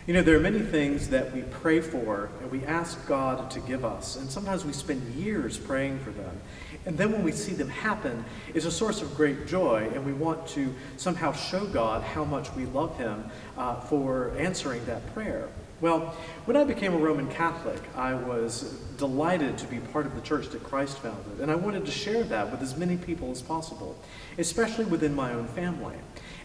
You know, there are many things that we pray for and we ask God to give us, and sometimes we spend years praying for them. And then when we see them happen, it's a source of great joy, and we want to somehow show God how much we love him for answering that prayer. Well, when I became a Roman Catholic, I was delighted to be part of the church that Christ founded, and I wanted to share that with as many people as possible, especially within my own family.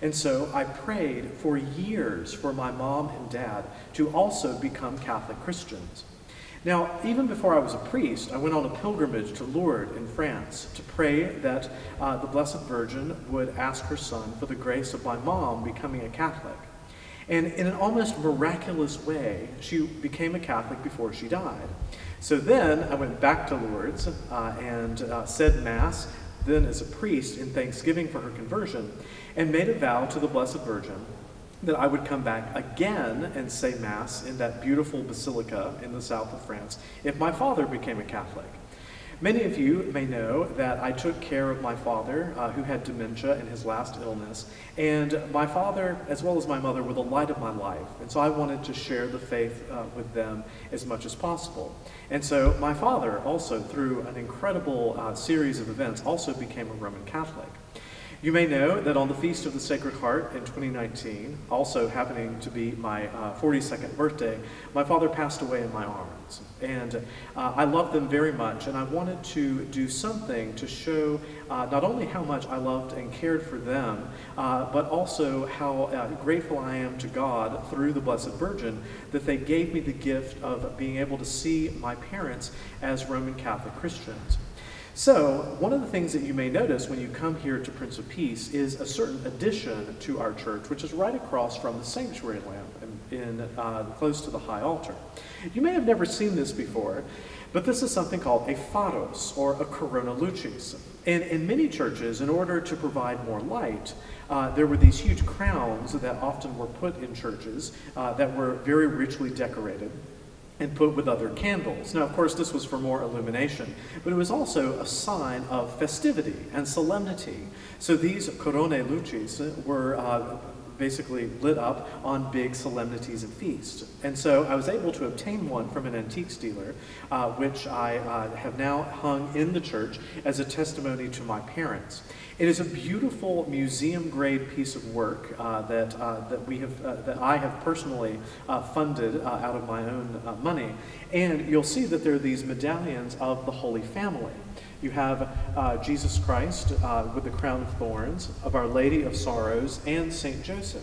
And so I prayed for years for my mom and dad to also become Catholic Christians. Now, even before I was a priest, I went on a pilgrimage to Lourdes in France to pray that the Blessed Virgin would ask her son for the grace of my mom becoming a Catholic. And in an almost miraculous way, she became a Catholic before she died. So then I went back to Lourdes and said Mass, then as a priest, in thanksgiving for her conversion, and made a vow to the Blessed Virgin that I would come back again and say Mass in that beautiful basilica in the south of France if my father became a Catholic. Many of you may know that I took care of my father, who had dementia in his last illness, and my father, as well as my mother, were the light of my life, and so I wanted to share the faith with them as much as possible. And so my father also, through an incredible series of events, also became a Roman Catholic. You may know that on the Feast of the Sacred Heart in 2019, also happening to be my 42nd birthday, my father passed away in my arms. And I loved them very much, and I wanted to do something to show not only how much I loved and cared for them, but also how grateful I am to God through the Blessed Virgin that they gave me the gift of being able to see my parents as Roman Catholic Christians. So, one of the things that you may notice when you come here to Prince of Peace is a certain addition to our church, which is right across from the sanctuary lamp close to the high altar. You may have never seen this before, but this is something called a Pharos, or a corona lucis. And in many churches, in order to provide more light, there were these huge crowns that often were put in churches that were very richly decorated and put with other candles. Now, of course, this was for more illumination, but it was also a sign of festivity and solemnity. So these coronae lucis were basically lit up on big solemnities and feasts. And so I was able to obtain one from an antiques dealer, which I have now hung in the church as a testimony to my parents. It is a beautiful museum-grade piece of work that I have personally funded out of my own money. And you'll see that there are these medallions of the Holy Family. You have Jesus Christ with the crown of thorns, of Our Lady of Sorrows, and Saint Joseph.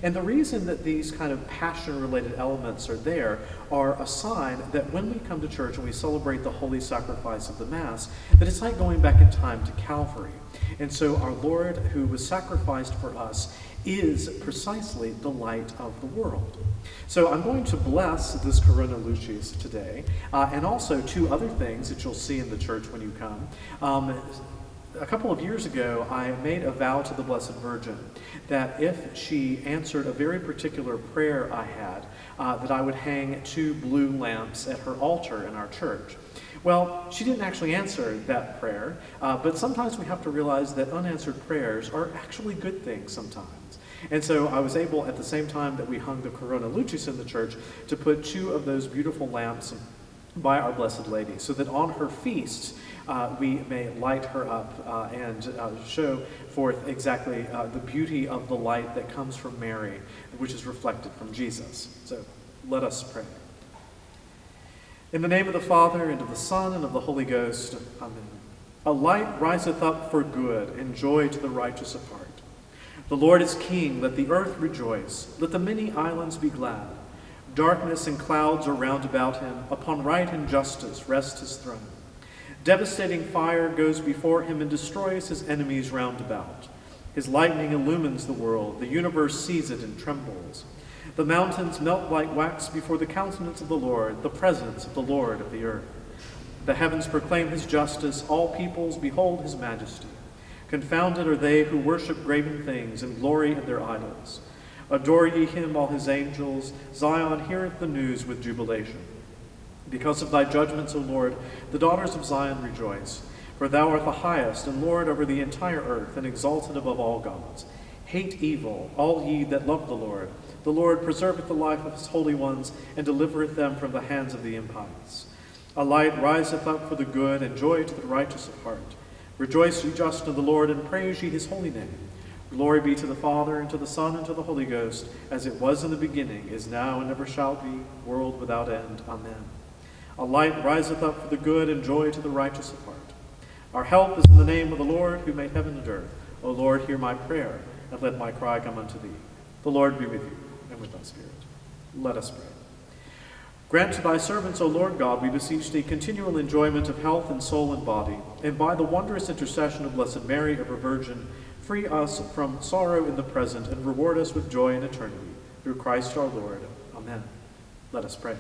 And the reason that these kind of passion-related elements are there are a sign that when we come to church and we celebrate the holy sacrifice of the Mass, that it's like going back in time to Calvary. And so our Lord, who was sacrificed for us, is precisely the light of the world. So I'm going to bless this Corona Lucis today, and also two other things that you'll see in the church when you come. A couple of years ago, I made a vow to the Blessed Virgin that if she answered a very particular prayer I had, that I would hang 2 blue lamps at her altar in our church. Well, she didn't actually answer that prayer, but sometimes we have to realize that unanswered prayers are actually good things sometimes. And so I was able, at the same time that we hung the Corona Lucis in the church, to put 2 of those beautiful lamps by Our Blessed Lady, so that on her feasts we may light her up and show forth exactly the beauty of the light that comes from Mary, which is reflected from Jesus. So let us pray. In the name of the Father, and of the Son, and of the Holy Ghost, Amen. A light riseth up for good, and joy to the righteous of heart. The Lord is King, let the earth rejoice, let the many islands be glad. Darkness and clouds are round about him, upon right and justice rests his throne. Devastating fire goes before him and destroys his enemies round about. His lightning illumines the world, the universe sees it and trembles. The mountains melt like wax before the countenance of the Lord, the presence of the Lord of the earth. The heavens proclaim his justice, all peoples behold his majesty. Confounded are they who worship graven things and glory in their idols. Adore ye him, all his angels. Zion heareth the news with jubilation. Because of thy judgments, O Lord, the daughters of Zion rejoice. For thou art the highest and Lord over the entire earth, and exalted above all gods. Hate evil, all ye that love the Lord. The Lord preserveth the life of his holy ones, and delivereth them from the hands of the impious. A light riseth up for the good, and joy to the righteous of heart. Rejoice, ye just in the Lord, and praise ye his holy name. Glory be to the Father, and to the Son, and to the Holy Ghost, as it was in the beginning, is now, and ever shall be, world without end. Amen. A light riseth up for the good, and joy to the righteous of heart. Our help is in the name of the Lord, who made heaven and earth. O Lord, hear my prayer, and let my cry come unto thee. The Lord be with you, and with thy spirit. Let us pray. Grant to thy servants, O Lord God, we beseech thee, continual enjoyment of health in soul and body, and by the wondrous intercession of Blessed Mary, ever Virgin, free us from sorrow in the present, and reward us with joy in eternity. Through Christ our Lord. Amen. Let us pray.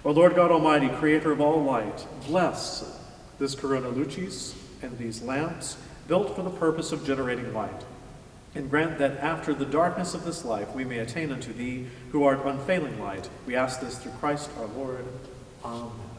O Lord God Almighty, creator of all light, bless this corona lucis and these lamps built for the purpose of generating light, and grant that after the darkness of this life we may attain unto thee, who art unfailing light. We ask this through Christ our Lord. Amen.